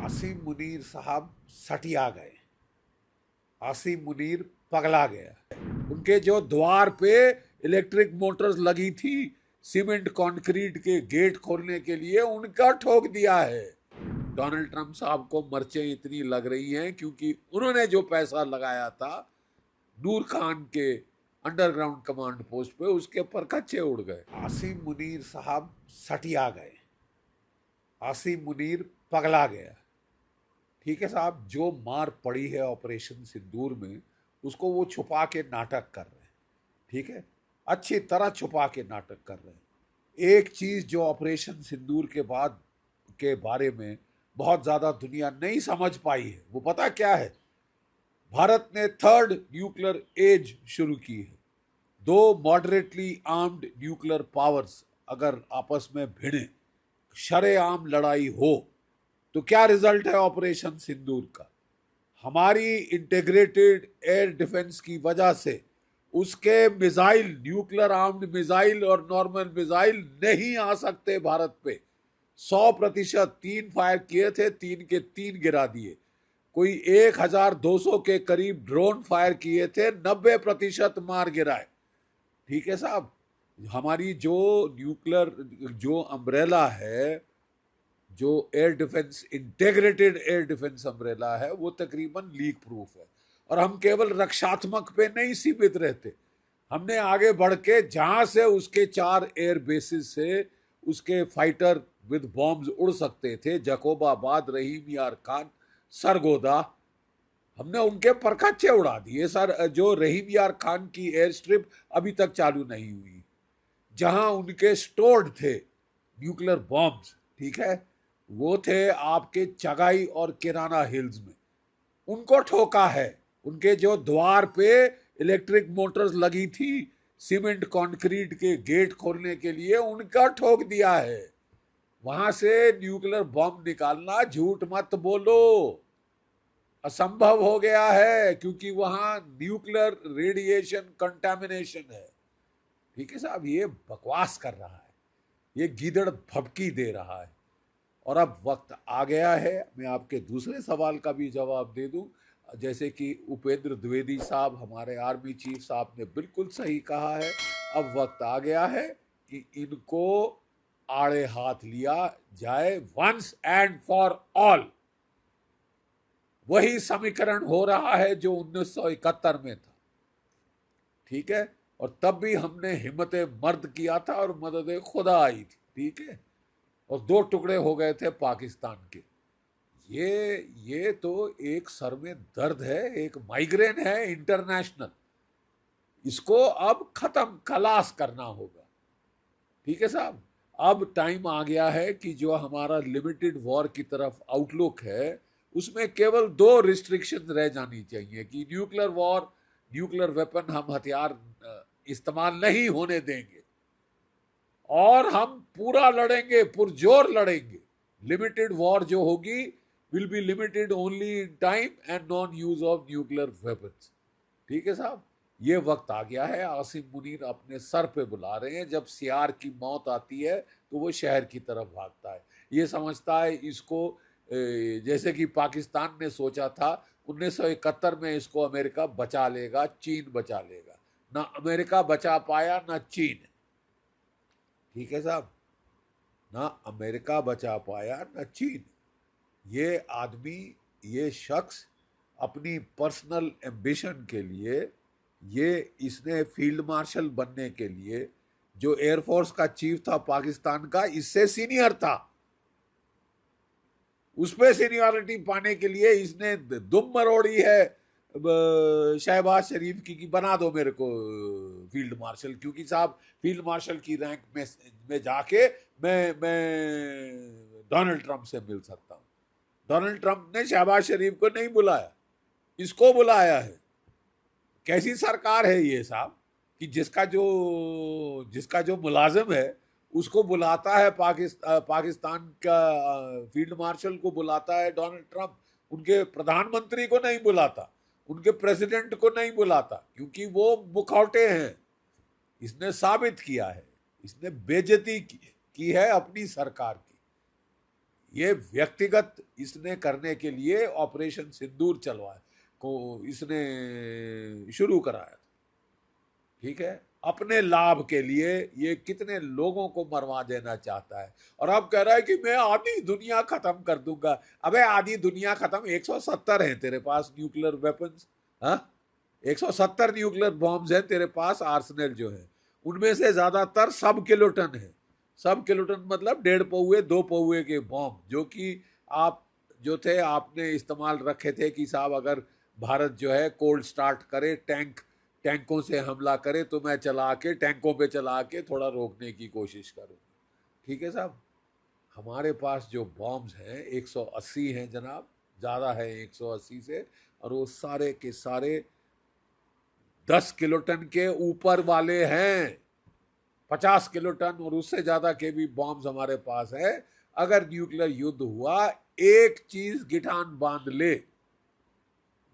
आसिम मुनीर साहब सटिया गए। आसिम मुनीर पगला गया। उनके जो द्वार पे इलेक्ट्रिक मोटर्स लगी थी सीमेंट कंक्रीट के गेट खोलने के लिए, उनका ठोक दिया है। डोनाल्ड ट्रंप साहब को मर्चें इतनी लग रही हैं क्योंकि उन्होंने जो पैसा लगाया था नूर खान के अंडरग्राउंड कमांड पोस्ट पे, उसके पर कच्चे उड़ गए। आसिम मुनीर साहब सटिया गए। आसिम मुनीर पगला गया। ठीक है साहब, जो मार पड़ी है ऑपरेशन सिंदूर में उसको वो छुपा के नाटक कर रहे हैं। ठीक है, अच्छी तरह छुपा के नाटक कर रहे हैं। एक चीज जो ऑपरेशन सिंदूर के बाद के बारे में बहुत ज्यादा दुनिया नहीं समझ पाई है, वो पता क्या है? भारत ने थर्ड न्यूक्लियर एज शुरू की है। दो मॉडरेटली आर्म्ड न्यूक्लियर पावर्स अगर आपस में भिड़े, शरेआम लड़ाई हो, तो क्या रिजल्ट है ऑपरेशन सिंदूर का? हमारी इंटीग्रेटेड एयर डिफेंस की वजह से उसके मिसाइल, न्यूक्लियर आर्म्ड मिसाइल और नॉर्मल मिसाइल नहीं आ सकते भारत पे। 100%। 3 फायर किए थे, 3 के 3 गिरा दिए। कोई 1200 के करीब ड्रोन फायर किए थे, 90% मार गिराए। ठीक है साहब, हमारी जो न्यूक्लियर जो अम्ब्रेला है, जो air defence, integrated air defence umbrella है, वो तकरीबन लीक प्रूफ है। और हम केवल रक्षात्मक पे नहीं सीमित रहते, हमने आगे बढ़ के जहां से उसके 4 एयर बेसिस से उसके फाइटर विद बॉम्ब्स उड़ सकते थे, जकोबाबाद, रहीम यार खान, सरगोदा, हमने उनके परखच्चे उड़ा दिए सर। जो रहीम यार खान की एयर स्ट्रिप अभी तक चालू नहीं हुई, जहां उनके स्टोर्ड थे न्यूक्लियर बॉम्ब्स, ठीक है, वो थे आपके चगाई और किराना हिल्स में, उनको ठोका है। उनके जो द्वार पे इलेक्ट्रिक मोटर्स लगी थी सीमेंट कंक्रीट के गेट खोलने के लिए, उनका ठोक दिया है। वहां से न्यूक्लियर बॉम्ब निकालना, झूठ मत बोलो, असंभव हो गया है, क्योंकि वहां न्यूक्लियर रेडिएशन कंटामिनेशन है। ठीक है साहब, ये बकवास कर रहा है, ये गीदड़ भभकी दे रहा है। और अब वक्त आ गया है, मैं आपके दूसरे सवाल का भी जवाब दे दूं। जैसे कि उपेंद्र द्विवेदी साहब, हमारे आर्मी चीफ साहब ने बिल्कुल सही कहा है, अब वक्त आ गया है कि इनको आड़े हाथ लिया जाए, वंस एंड फॉर ऑल। वही समीकरण हो रहा है जो 1971 में था। ठीक है, और तब भी हमने हिम्मत मर्द किया था और मदद खुदा आई थी। ठीक है, और 2 टुकड़े हो गए थे पाकिस्तान के। ये तो एक सर में दर्द है, एक माइग्रेन है इंटरनेशनल। इसको अब खत्म खलास करना होगा। ठीक है साहब, अब टाइम आ गया है कि जो हमारा लिमिटेड वॉर की तरफ आउटलुक है, उसमें केवल 2 रिस्ट्रिक्शन रह जानी चाहिए कि न्यूक्लियर वॉर, न्यूक्लियर वेपन, हम हथियार इस्तेमाल नहीं होने देंगे और हम पूरा लड़ेंगे, पुरजोर लड़ेंगे। लिमिटेड वॉर जो होगी will be limited only in time and non use of nuclear weapons. ठीक है साहब, ये वक्त आ गया है। आसिम मुनीर अपने सर पे बुला रहे हैं। जब सियार की मौत आती है तो वो शहर की तरफ भागता है, ये समझता है इसको जैसे कि पाकिस्तान ने सोचा था 1971 में इसको अमेरिका बचा लेगा, चीन बचा लेगा। ना अमेरिका बचा पाया, ना चीन। ठीक है साहब, ना अमेरिका बचा पाया, ना चीन। ये आदमी, ये शख्स अपनी पर्सनल एम्बिशन के लिए, ये इसने फील्ड मार्शल बनने के लिए, जो एयरफोर्स का चीफ था पाकिस्तान का, इससे सीनियर था, उस पर सीनियरिटी पाने के लिए इसने दुम मरोड़ी है शहबाज शरीफ की कि बना दो मेरे को फील्ड मार्शल, क्योंकि साहब फील्ड मार्शल की रैंक में जाके मैं डोनाल्ड ट्रंप से मिल सकता हूं। डोनाल्ड ट्रंप ने शहबाज शरीफ को नहीं बुलाया, इसको बुलाया है। कैसी सरकार है ये साहब कि जिसका जो मुलाजिम है उसको बुलाता है पाकिस्तान का फील्ड मार्शल को बुलाता है डोनाल्ड ट्रंप, उनके प्रधानमंत्री को नहीं बुलाता, उनके प्रेसिडेंट को नहीं बुलाता, क्योंकि वो मुखौटे हैं। इसने साबित किया है, इसने बेइज्जती की है अपनी सरकार की। ये व्यक्तिगत इसने करने के लिए ऑपरेशन सिंदूर चलवाया को इसने शुरू कराया, ठीक है, अपने लाभ के लिए। ये कितने लोगों को मरवा देना चाहता है, और अब कह रहा है कि मैं आधी दुनिया खत्म कर दूंगा। अबे आधी दुनिया खत्म, 170 है तेरे पास न्यूक्लियर वेपन्स, हाँ, 170 न्यूक्लियर बॉम्ब्स है तेरे पास, आर्सेनल जो है, उनमें से ज्यादातर सब किलोटन है। सब किलोटन मतलब 1.5 पौए 2 पौए के बॉम्ब, जो कि आप जो थे आपने इस्तेमाल रखे थे कि साहब अगर भारत जो है कोल्ड स्टार्ट करे, टैंकों से हमला करे, तो मैं चला के टैंकों पे चला के थोड़ा रोकने की कोशिश करूँ। ठीक है साहब, हमारे पास जो बॉम्ब्स हैं 180 हैं जनाब, ज़्यादा है 180 से, और वो सारे के सारे 10 किलोटन के ऊपर वाले हैं। 50 किलोटन और उससे ज़्यादा के भी बॉम्ब्स हमारे पास है। अगर न्यूक्लियर युद्ध हुआ, एक चीज गिठान बांध ले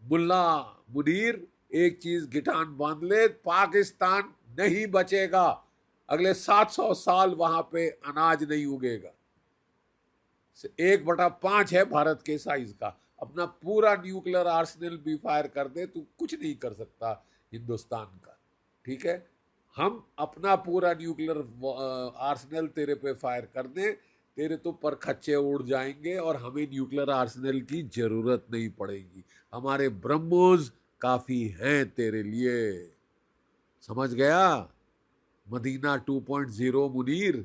मुल्ला मुनीर, एक चीज गिठान बांध ले, पाकिस्तान नहीं बचेगा। अगले 700 साल वहां पे अनाज नहीं उगेगा। 1/5 है भारत के साइज का। अपना पूरा न्यूक्लियर आर्सेनल भी फायर कर दे, तू कुछ नहीं कर सकता हिंदुस्तान का। ठीक है, हम अपना पूरा न्यूक्लियर आर्सेनल तेरे पे फायर कर दे, तेरे तो परखच्चे उड़ जाएंगे और हमें न्यूक्लियर आर्सेनल की जरूरत नहीं पड़ेगी। हमारे ब्रह्मोस काफी हैं तेरे लिए। समझ गया? मदीना 2.0 मुनीर,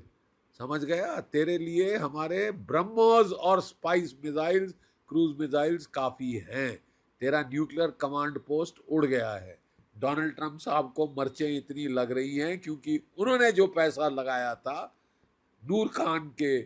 समझ गया? तेरे लिए हमारे ब्रह्मोस और स्पाइस मिसाइल्स, क्रूज मिसाइल्स काफी हैं। तेरा न्यूक्लियर कमांड पोस्ट उड़ गया है। डोनाल्ड ट्रंप साहब को मर्चें इतनी लग रही हैं क्योंकि उन्होंने जो पैसा लगाया था नूर खान के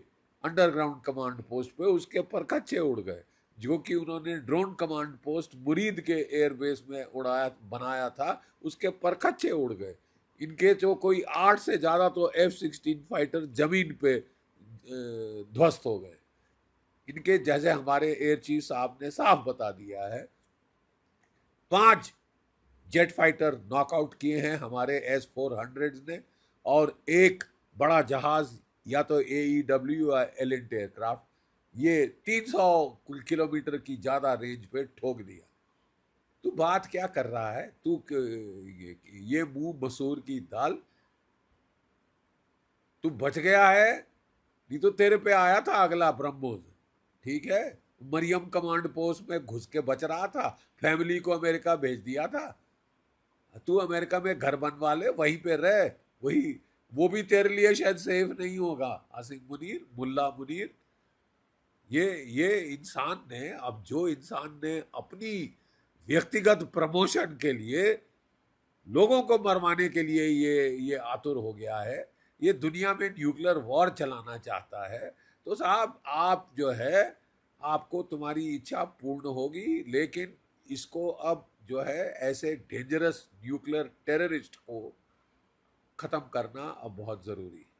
अंडरग्राउंड कमांड पोस्ट पे, उसके पर कच्चे उड़ गए। जो कि उन्होंने ड्रोन कमांड पोस्ट मुरीद के एयरबेस में उड़ाया बनाया था, उसके पर कच्चे उड़ गए। इनके जो कोई 8 से ज्यादा तो F-16 फाइटर जमीन पे ध्वस्त हो गए। इनके जैसे हमारे एयर चीफ साहब ने साफ बता दिया है, 5 जेट फाइटर नॉकआउट किए हैं हमारे S-400 ने, और एक बड़ा जहाज या तो AEW या एलिंट एयरक्राफ्ट, ये 300 किलोमीटर की ज्यादा रेंज पे ठोक दिया। तू बात क्या कर रहा है? तू ये मुंह मसूर की दाल, तू बच गया है, नहीं तो तेरे पे आया था अगला ब्रह्मोस। ठीक है, मरियम कमांड पोस्ट में घुस के बच रहा था, फैमिली को अमेरिका भेज दिया था। तू अमेरिका में घर बनवा ले, वहीं पे रह, वही, वो भी तेरे लिए शायद सेफ नहीं होगा। आसिम मुनीर, मुल्ला मुनीर, ये इंसान ने, अब जो इंसान ने अपनी व्यक्तिगत प्रमोशन के लिए लोगों को मरवाने के लिए ये आतुर हो गया है, ये दुनिया में न्यूक्लियर वॉर चलाना चाहता है, तो साहब आप जो है, आपको तुम्हारी इच्छा पूर्ण होगी, लेकिन इसको अब जो है ऐसे डेंजरस न्यूक्लियर टेररिस्ट को खत्म करना अब बहुत जरूरी है।